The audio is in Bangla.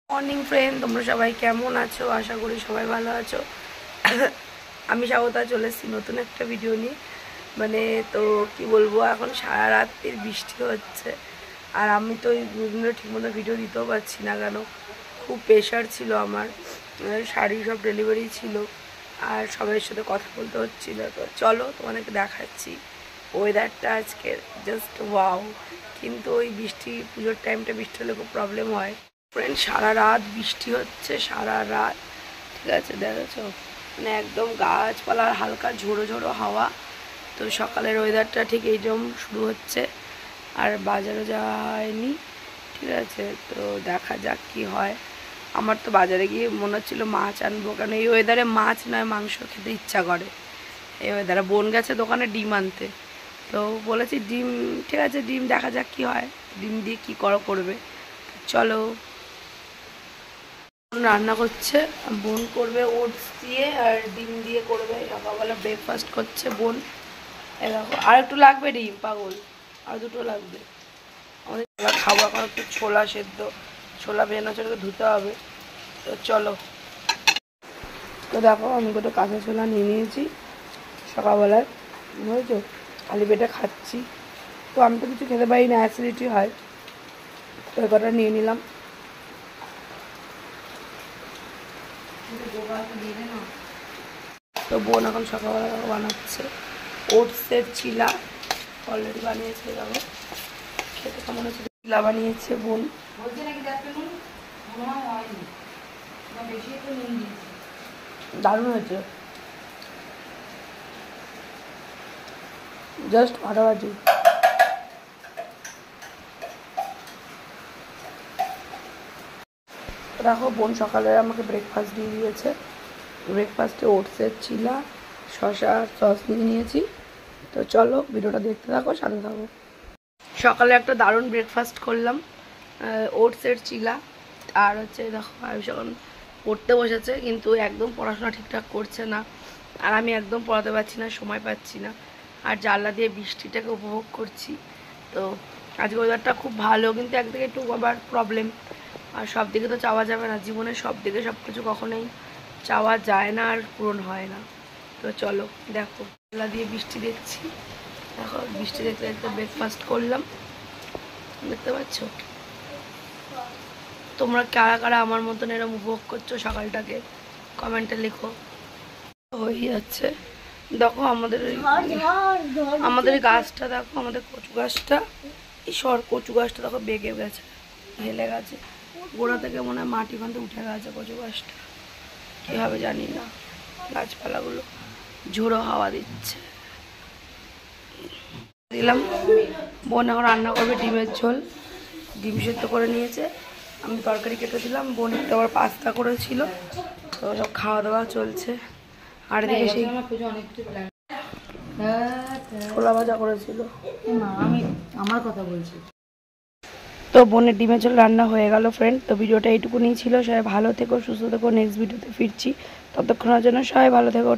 মর্নিং ফ্রেন্ড, তোমরা সবাই কেমন আছো? আশা করি সবাই ভালো আছো। আমি স্বাগতা চলে এসেছি নতুন একটা ভিডিও নিয়ে। তো কি বলবো, এখন সারা রাত্রির বৃষ্টি হচ্ছে আর আমি তো ওই দুদিনে ঠিকমতো ভিডিও দিতেও পারছি না। কেন, খুব প্রেশার ছিল আমার, শাড়ি সব ডেলিভারি ছিল আর সবাইয়ের সাথে কথা বলতে হচ্ছিল। তো চলো তোমাদেরকে দেখাচ্ছি ওয়েদারটা আজকে জাস্ট ওয়াও। কিন্তু ওই বৃষ্টি, পুজোর টাইমটা বৃষ্টি হলে খুব প্রবলেম হয় ফ্রেন্ড। সারা রাত বৃষ্টি হচ্ছে, সারা রাত। ঠিক আছে, দেখেছো একদম গাছপালার হালকা ঝোড়ো ঝোড়ো হাওয়া। তো সকালের ওয়েদারটা ঠিক এইরকম শুরু হচ্ছে আর বাজারে যাওয়া হয়নি। ঠিক আছে, তো দেখা যাক কি হয়। আমার তো বাজারে গিয়ে মনে হচ্ছিলো মাছ আনবো, কারণ এই ওয়েদারে মাছ নয় মাংস খেতে ইচ্ছা করে। এই ওয়েদারে বোন গেছে দোকানে ডিম আনতে, তো বলেছি ডিম, ঠিক আছে ডিম দেখা যাক কি হয়, ডিম দিয়ে কী করবে। চলো, রান্না করছে বোন, করবে ওটস দিয়ে আর ডিম দিয়ে করবে। সকালবেলা ব্রেকফাস্ট করছে বোন। এরকম আর একটু লাগবে ডিম, পাগল, আর দুটো লাগবে। আমাদের খাবো এখন একটু ছোলা সেদ্ধ, ছোলা ভেজানো ছোলাকে ধুতে হবে। তো চলো, তো দেখো আমি কত কাঁচা ছোলা নিয়ে নিয়েছি সকালবেলায়, বুঝেছো, খালি পেটে খাচ্ছি। তো আমি তো কিছু খেতে পারি না, অ্যাসিডিটি হয়, তো এ কটা নিয়ে নিলাম। তো বোন এখন সকালবেলা বানাচ্ছে ওটসের চিলা, অলরেডি বানিয়েছে। দেখো খেতে কেমন হচ্ছে, চিলা বানিয়েছে বোন। দারুণ হয়েছে, জাস্ট ফাটাফাটি। দেখো বোন সকালে আমাকে ব্রেকফাস্ট দিয়ে দিয়েছে। ব্রেকফাস্টে ওটসের চিলা, শসা আর সস নিয়ে নিয়েছি। তো চলো ভিডিওটা দেখতে থাকো, সাথে থাকো। সকালে একটা দারুণ ব্রেকফাস্ট করলাম, ওটসের চিলা। আর হচ্ছে দেখো আয়ুষ এখন পড়তে বসেছে, কিন্তু একদম পড়াশোনা ঠিকঠাক করছে না আর আমি একদম পড়াতে পারছি না, সময় পাচ্ছি না। আর জানলা দিয়ে বৃষ্টিটাকে উপভোগ করছি। তো আজকে ওয়েদারটা খুব ভালো, কিন্তু একদিকে একটু আবার প্রবলেম। আর সব দিকে তো চাওয়া যাবে না, জীবনে সব দিকে সব কিছু কখনোই চাওয়া যায় না আর পূরণ হয় না। তো চলো দেখো, জানলা দিয়ে বৃষ্টি দেখছি। দেখো বৃষ্টি দেখতে দেখতে ব্রেকফাস্ট করলাম, দেখতে পাচ্ছ। তোমরা কারা কারা আমার মতন এরকম উপভোগ করছো সকালটাকে, কমেন্টে লিখো। হয়ে যাচ্ছে, দেখো আমাদের এই গাছটা, দেখো আমাদের কচু গাছটা, এই কচু গাছটা দেখো বেগে গেছে, হেলে গেছে, গোড়া থেকে মনে হয় মাটি ফানতে উঠে গেছে কচু গাছটা, কীভাবে জানি না। গাছপালাগুলো ঝোড়ো হাওয়া দিচ্ছে। দিলাম, বোন এখন রান্না করবে ডিমের ঝোল, ডিম সেদ্ধ করে নিয়েছে, আমি তরকারি কেটে দিলাম। বোন একটু আবার পাস্তা করেছিল, তো সব খাওয়া দাওয়া চলছে। আর এদিকে সেই ছোলা ভাজা করেছিল, আমি আমার কথা বলছি। তো বোনের ডিমের ঝোল রান্না হয়ে গেল ফ্রেন্ড। তো ভিডিওটা এইটুকুনি ছিল, সবাই ভালো থেকো, সুস্থ থেকো, নেক্সট ভিডিওতে ফিরছি, ততক্ষণের জন্য সবাই ভালো থেকো।